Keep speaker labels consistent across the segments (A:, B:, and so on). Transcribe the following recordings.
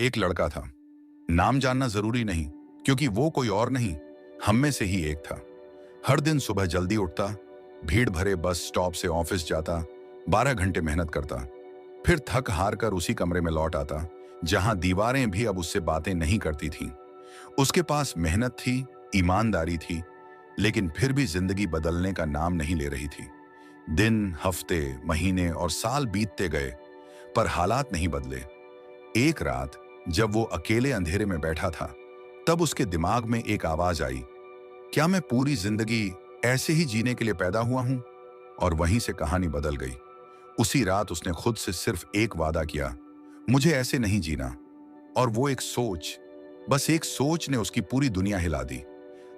A: एक लड़का था। नाम जानना जरूरी नहीं, क्योंकि वो कोई और नहीं, हम में से ही एक था। हर दिन सुबह जल्दी उठता, भीड़ भरे बस स्टॉप से ऑफिस जाता, 12 घंटे मेहनत करता, फिर थक हार कर उसी कमरे में लौट आता जहां दीवारें भी अब उससे बातें नहीं करती थीं। उसके पास मेहनत थी, ईमानदारी थी, लेकिन फिर भी जिंदगी बदलने का नाम नहीं ले रही थी। दिन, हफ्ते, महीने और साल बीतते गए, पर हालात नहीं बदले। एक रात जब वो अकेले अंधेरे में बैठा था, तब उसके दिमाग में एक आवाज आई, क्या मैं पूरी जिंदगी ऐसे ही जीने के लिए पैदा हुआ हूं? और वहीं से कहानी बदल गई। उसी रात उसने खुद से सिर्फ एक वादा किया, मुझे ऐसे नहीं जीना। और वो एक सोच, बस एक सोच ने उसकी पूरी दुनिया हिला दी।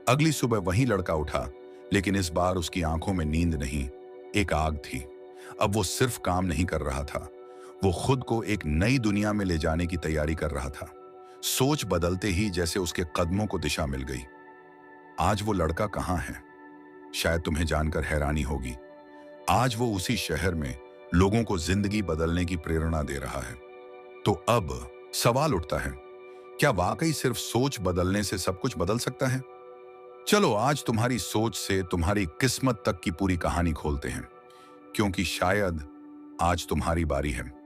A: अगली सुबह वही लड़का उठा, लेकिन इस बार उसकी आंखों में नींद नहीं, एक आग थी। अब वो सिर्फ काम नहीं कर रहा था, वो खुद को एक नई दुनिया में ले जाने की तैयारी कर रहा था। सोच बदलते ही जैसे उसके कदमों को दिशा मिल गई। आज वो लड़का कहाँ है? शायद तुम्हें जानकर हैरानी होगी। आज वो उसी शहर में लोगों को जिंदगी बदलने की प्रेरणा दे रहा है। तो अब सवाल उठता है, क्या वाकई सिर्फ सोच बदलने से सब कुछ बदल सकता है? चलो आज तुम्हारी सोच से तुम्हारी किस्मत तक की पूरी कहानी खोलते हैं, क्योंकि शायद आज तुम्हारी बारी है।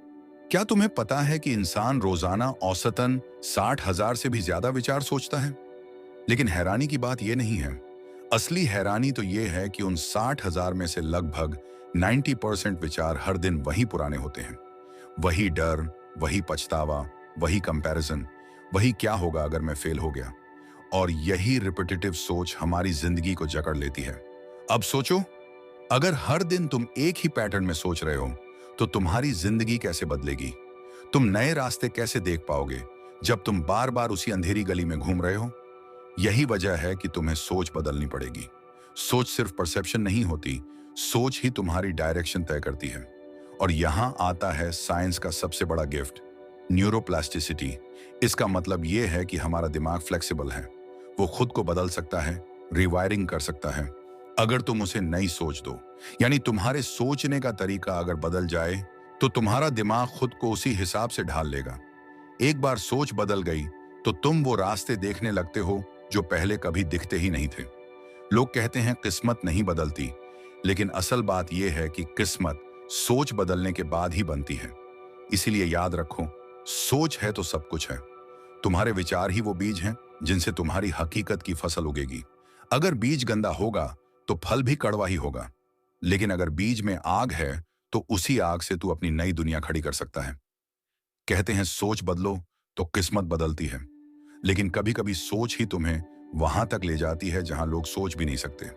A: क्या तुम्हें पता है कि इंसान रोजाना औसतन 60,000 से भी ज्यादा विचार सोचता है? लेकिन हैरानी की बात यह नहीं है। असली हैरानी तो यह है कि उन 60,000 में से लगभग 90% विचार हर दिन वही पुराने होते हैं। वही डर, वही पछतावा, वही कंपैरिजन, वही क्या होगा अगर मैं फेल हो गया। और यही रिपीटेटिव सोच हमारी जिंदगी को जकड़ लेती है। अब सोचो, अगर हर दिन तुम एक ही पैटर्न में सोच रहे हो, तो तुम्हारी जिंदगी कैसे बदलेगी? तुम नए रास्ते कैसे देख पाओगे जब तुम बार बार उसी अंधेरी गली में घूम रहे हो? यही वजह है कि तुम्हें सोच बदलनी पड़ेगी। सोच सिर्फ परसेप्शन नहीं होती, सोच ही तुम्हारी डायरेक्शन तय करती है। और यहां आता है साइंस का सबसे बड़ा गिफ्ट, न्यूरोप्लास्टिसिटी। इसका मतलब यह है कि हमारा दिमाग फ्लेक्सिबल है, वो खुद को बदल सकता है, रिवायरिंग कर सकता है, अगर तुम उसे नई सोच दो। यानी तुम्हारे सोचने का तरीका अगर बदल जाए, तो तुम्हारा दिमाग खुद को उसी हिसाब से ढाल लेगा। एक बार सोच बदल गई, तो तुम वो रास्ते देखने लगते हो जो पहले कभी दिखते ही नहीं थे। लोग कहते हैं किस्मत नहीं बदलती, लेकिन असल बात यह है कि किस्मत सोच बदलने के बाद ही बनती है। इसीलिए याद रखो, सोच है तो सब कुछ है। तुम्हारे विचार ही वो बीज हैं जिनसे तुम्हारी हकीकत की फसल उगेगी। अगर बीज गंदा होगा तो फल भी कड़वा ही होगा, लेकिन अगर बीज में आग है तो उसी आग से तू अपनी नई दुनिया खड़ी कर सकता है। कहते हैं सोच बदलो तो किस्मत बदलती है, लेकिन कभी कभी सोच ही तुम्हें वहां तक ले जाती है जहां लोग सोच भी नहीं सकते।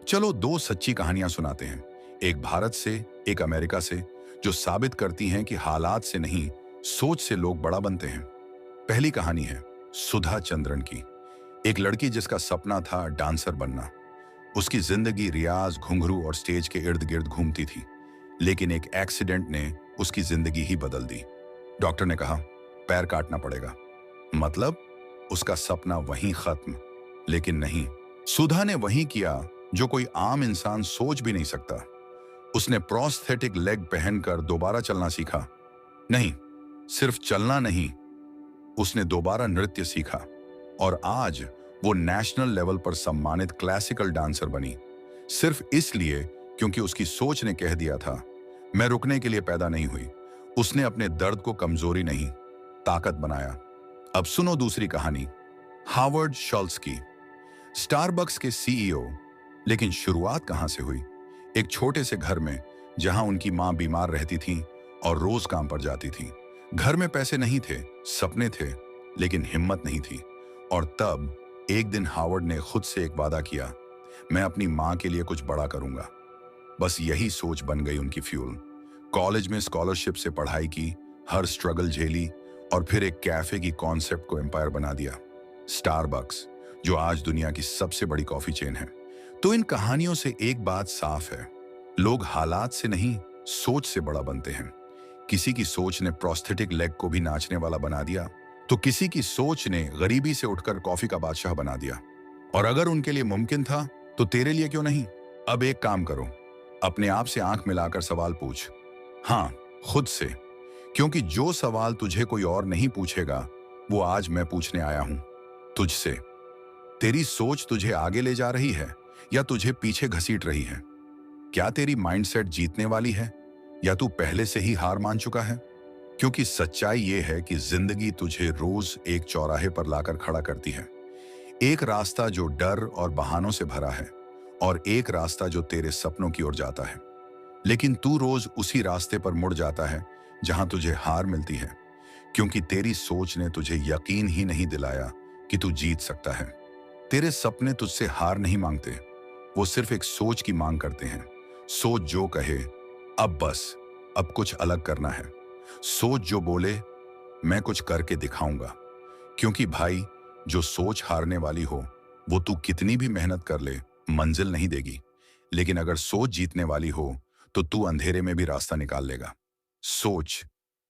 A: चलो दो सच्ची कहानियां सुनाते हैं, एक भारत से, एक अमेरिका से, जो साबित करती हैं कि हालात से नहीं, सोच से लोग बड़ा बनते हैं। पहली कहानी है सुधा चंद्रन की। एक लड़की जिसका सपना था डांसर बनना। उसकी जिंदगी रियाज, घुंघरू और स्टेज के इर्द गिर्द घूमती थी, लेकिन एक एक्सीडेंट ने उसकी जिंदगी ही बदल दी। डॉक्टर ने कहा पैर काटना पड़ेगा। मतलब उसका सपना वहीं खत्म। लेकिन नहीं, सुधा ने वही किया जो कोई आम इंसान सोच भी नहीं सकता। उसने प्रोस्थेटिक लेग पहनकर दोबारा चलना सीखा। नहीं, सिर्फ चलना नहीं, उसने दोबारा नृत्य सीखा और आज वो नेशनल लेवल पर सम्मानित क्लासिकल डांसर बनी। सिर्फ इसलिए क्योंकि उसकी सोच ने कह दिया था, मैं रुकने के लिए पैदा नहीं हुई। उसने अपने दर्द को कमजोरी नहीं, ताकत बनाया। अब सुनो दूसरी कहानी, हावर्ड शॉल्ट्स की। स्टारबक्स के सीईओ। लेकिन शुरुआत कहां से हुई? एक छोटे से घर में, जहां उनकी मां बीमार रहती थी और रोज काम पर जाती थी। घर में पैसे नहीं थे, सपने थे, लेकिन हिम्मत नहीं थी। और तब एक दिन हावर्ड ने खुद से एक वादा किया, मैं अपनी मां के लिए कुछ बड़ा करूंगा। बस यही सोच बन गई उनकी फ्यूल। कॉलेज में स्कॉलरशिप से पढ़ाई की, हर स्ट्रगल झेली और फिर एक कैफे की कॉन्सेप्ट को एम्पायर बना दिया, स्टारबक्स, जो आज दुनिया की सबसे बड़ी कॉफी चेन है। तो इन कहानियों से एक बात साफ है, लोग हालात से नहीं, सोच से बड़ा बनते हैं। किसी की सोच ने प्रोस्थेटिक लेग को भी नाचने वाला बना दिया, तो किसी की सोच ने गरीबी से उठकर कॉफी का बादशाह बना दिया। और अगर उनके लिए मुमकिन था, तो तेरे लिए क्यों नहीं? अब एक काम करो, अपने आप से आंख मिलाकर सवाल पूछ। हाँ, खुद से, क्योंकि जो सवाल तुझे कोई और नहीं पूछेगा, वो आज मैं पूछने आया हूं तुझसे। तेरी सोच तुझे आगे ले जा रही है या तुझे पीछे घसीट रही है? क्या तेरी माइंडसेट जीतने वाली है या तू पहले से ही हार मान चुका है? क्योंकि सच्चाई ये है कि जिंदगी तुझे रोज एक चौराहे पर लाकर खड़ा करती है। एक रास्ता जो डर और बहानों से भरा है और एक रास्ता जो तेरे सपनों की ओर जाता है। लेकिन तू रोज उसी रास्ते पर मुड़ जाता है जहां तुझे हार मिलती है, क्योंकि तेरी सोच ने तुझे यकीन ही नहीं दिलाया कि तू जीत सकता है। तेरे सपने तुझसे हार नहीं मांगते, वो सिर्फ एक सोच की मांग करते हैं। सोच जो कहे अब बस, अब कुछ अलग करना है। सोच जो बोले मैं कुछ करके दिखाऊंगा। क्योंकि भाई, जो सोच हारने वाली हो वो तू कितनी भी मेहनत कर ले मंजिल नहीं देगी। लेकिन अगर सोच जीतने वाली हो तो तू अंधेरे में भी रास्ता निकाल लेगा। सोच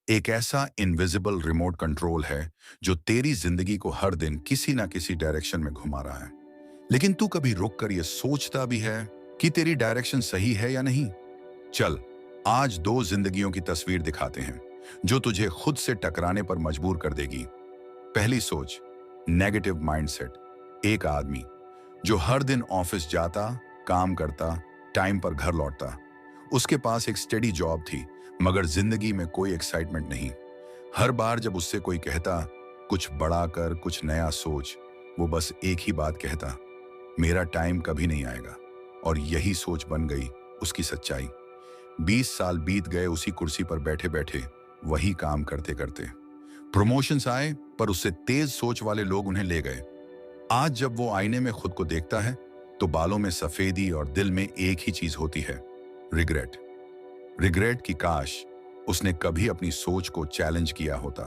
A: एक ऐसा इनविजिबल रिमोट कंट्रोल है जो तेरी जिंदगी को हर दिन किसी ना किसी डायरेक्शन में घुमा रहा है। लेकिन तू कभी रुक कर यह सोचता भी है कि तेरी डायरेक्शन सही है या नहीं? चल, आज दो जिंदगियों की तस्वीर दिखाते हैं जो तुझे खुद से टकराने पर मजबूर कर देगी। पहली सोच, नेगेटिव माइंडसेट। एक आदमी जो हर दिन ऑफिस जाता, काम करता, टाइम पर घर लौटता। उसके पास एक स्टेडी जॉब थी, मगर जिंदगी में कोई एक्साइटमेंट नहीं। हर बार जब उससे कोई कहता कुछ बड़ा कर, कुछ नया सोच, वो बस एक ही बात कहता, मेरा टाइम कभी नहीं आएगा। और यही सोच बन गई उसकी सच्चाई। 20 साल बीत गए उसी कुर्सी पर बैठे बैठे, वही काम करते करते। प्रमोशंस आए पर उससे तेज सोच वाले लोग उन्हें ले गए। आज जब वो आईने में खुद को देखता है तो बालों में सफेदी और दिल में एक ही चीज होती है, रिग्रेट। रिग्रेट कि काश उसने कभी अपनी सोच को चैलेंज किया होता।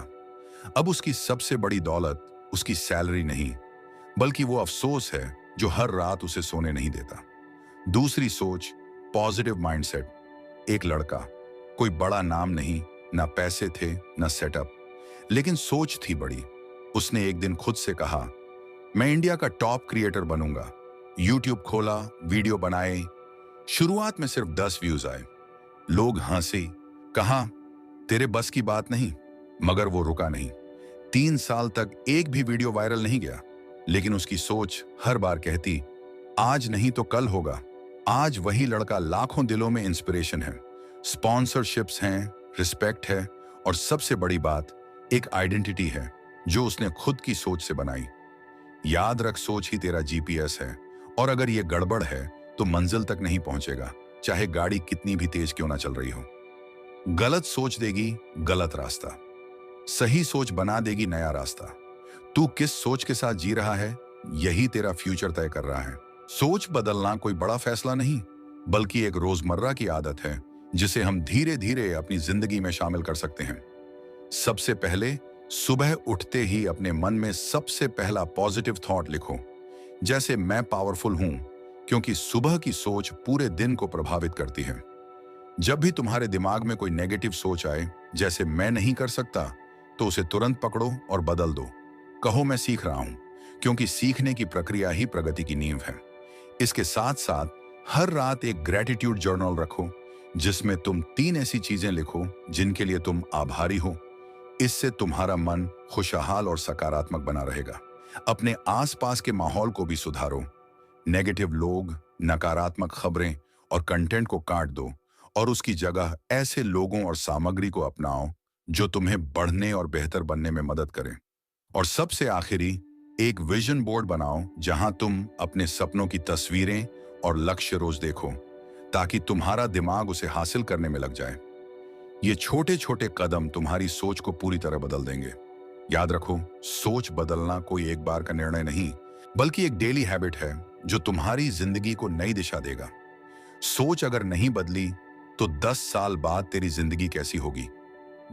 A: अब उसकी सबसे बड़ी दौलत उसकी सैलरी नहीं, बल्कि वो अफसोस है जो हर रात उसे सोने नहीं देता। दूसरी सोच, पॉजिटिव माइंडसेट। एक लड़का, कोई बड़ा नाम नहीं, ना पैसे थे ना सेटअप, लेकिन सोच थी बड़ी। उसने एक दिन खुद से कहा, मैं इंडिया का टॉप क्रिएटर बनूंगा। यूट्यूब खोला, वीडियो बनाए। शुरुआत में सिर्फ 10 व्यूज आए। लोग हंसे, कहा तेरे बस की बात नहीं। मगर वो रुका नहीं। 3 साल तक एक भी वीडियो वायरल नहीं गया। लेकिन उसकी सोच हर बार कहती, आज नहीं तो कल होगा। आज वही लड़का लाखों दिलों में इंस्पिरेशन है, स्पॉन्सरशिप्स हैं, रिस्पेक्ट है और सबसे बड़ी बात, एक आइडेंटिटी है जो उसने खुद की सोच से बनाई। याद रख, सोच ही तेरा जीपीएस है और अगर ये गड़बड़ है तो मंजिल तक नहीं पहुंचेगा, चाहे गाड़ी कितनी भी तेज क्यों ना चल रही हो। गलत सोच देगी गलत रास्ता, सही सोच बना देगी नया रास्ता। तू किस सोच के साथ जी रहा है, यही तेरा फ्यूचर तय कर रहा है। सोच बदलना कोई बड़ा फैसला नहीं, बल्कि एक रोजमर्रा की आदत है जिसे हम धीरे धीरे अपनी जिंदगी में शामिल कर सकते हैं। सबसे पहले, सुबह उठते ही अपने मन में सबसे पहला पॉजिटिव थॉट लिखो, जैसे मैं पावरफुल हूं, क्योंकि सुबह की सोच पूरे दिन को प्रभावित करती है। जब भी तुम्हारे दिमाग में कोई नेगेटिव सोच आए, जैसे मैं नहीं कर सकता, तो उसे तुरंत पकड़ो और बदल दो। कहो मैं सीख रहा हूं, क्योंकि सीखने की प्रक्रिया ही प्रगति की नींव है। इसके साथ साथ हर रात एक ग्रेटिट्यूड जर्नल रखो, जिसमें तुम 3 ऐसी चीजें लिखो जिनके लिए तुम आभारी हो। इससे तुम्हारा मन खुशहाल और सकारात्मक बना रहेगा। अपने आसपास के माहौल को भी सुधारो। नेगेटिव लोग, नकारात्मक खबरें और कंटेंट को काट दो और उसकी जगह ऐसे लोगों और सामग्री को अपनाओ जो तुम्हें बढ़ने और बेहतर बनने में मदद करें। और सबसे आखिरी, एक विजन बोर्ड बनाओ जहां तुम अपने सपनों की तस्वीरें और लक्ष्य रोज देखो, ताकि तुम्हारा दिमाग उसे हासिल करने में लग जाए। ये छोटे छोटे कदम तुम्हारी सोच को पूरी तरह बदल देंगे। याद रखो, सोच बदलना कोई एक बार का निर्णय नहीं, बल्कि एक डेली हैबिट है जो तुम्हारी जिंदगी को नई दिशा देगा। सोच अगर नहीं बदली तो 10 साल बाद तेरी जिंदगी कैसी होगी?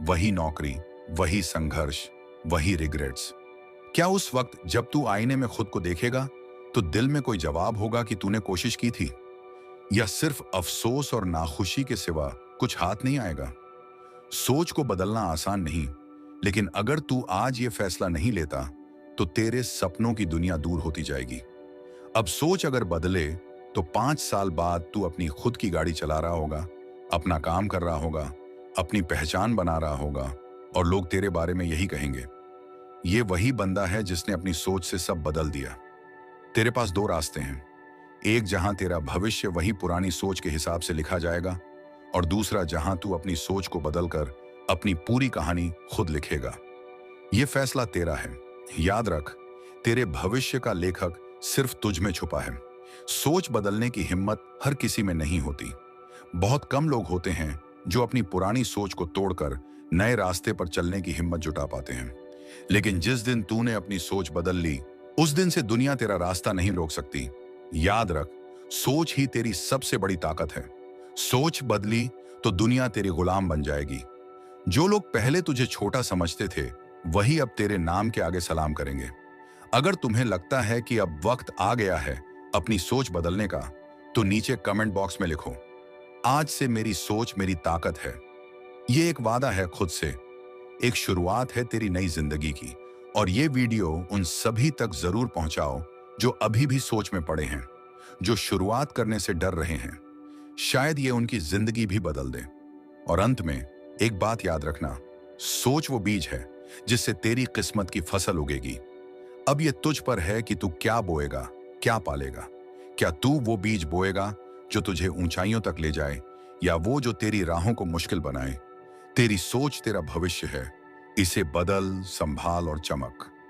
A: वही नौकरी, वही संघर्ष, वही रिग्रेट्स। क्या उस वक्त जब तू आईने में खुद को देखेगा तो दिल में कोई जवाब होगा कि तूने कोशिश की थी, या सिर्फ अफसोस और नाखुशी के सिवा कुछ हाथ नहीं आएगा? सोच को बदलना आसान नहीं, लेकिन अगर तू आज ये फैसला नहीं लेता तो तेरे सपनों की दुनिया दूर होती जाएगी। अब सोच अगर बदले तो 5 साल बाद तू अपनी खुद की गाड़ी चला रहा होगा, अपना काम कर रहा होगा, अपनी पहचान बना रहा होगा और लोग तेरे बारे में यही कहेंगे, ये वही बंदा है जिसने अपनी सोच से सब बदल दिया। तेरे पास दो रास्ते हैं, एक जहां तेरा भविष्य वही पुरानी सोच के हिसाब से लिखा जाएगा, और दूसरा जहां तू अपनी सोच को बदलकर अपनी पूरी कहानी खुद लिखेगा। ये फैसला तेरा है। याद रख, तेरे भविष्य का लेखक सिर्फ तुझ में छुपा है। सोच बदलने की हिम्मत हर किसी में नहीं होती। बहुत कम लोग होते हैं जो अपनी पुरानी सोच को तोड़कर नए रास्ते पर चलने की हिम्मत जुटा पाते हैं। लेकिन जिस दिन तूने अपनी सोच बदल ली, उस दिन से दुनिया तेरा रास्ता नहीं रोक सकती। याद रख, सोच ही तेरी सबसे बड़ी ताकत है। सोच बदली तो दुनिया तेरी गुलाम बन जाएगी। जो लोग पहले तुझे छोटा समझते थे, वही अब तेरे नाम के आगे सलाम करेंगे। अगर तुम्हें लगता है कि अब वक्त आ गया है अपनी सोच बदलने का, तो नीचे कमेंट बॉक्स में लिखो, आज से मेरी सोच मेरी ताकत है। ये एक वादा है खुद से, एक शुरुआत है तेरी नई जिंदगी की। और ये वीडियो उन सभी तक जरूर पहुंचाओ जो अभी भी सोच में पड़े हैं, जो शुरुआत करने से डर रहे हैं। शायद ये उनकी जिंदगी भी बदल दे। और अंत में एक बात याद रखना, सोच वो बीज है जिससे तेरी किस्मत की फसल उगेगी। अब ये तुझ पर है कि तू क्या बोएगा, क्या पालेगा। क्या तू वो बीज बोएगा जो तुझे ऊंचाइयों तक ले जाए, या वो जो तेरी राहों को मुश्किल बनाए। तेरी सोच तेरा भविष्य है, इसे बदल, संभाल और चमक।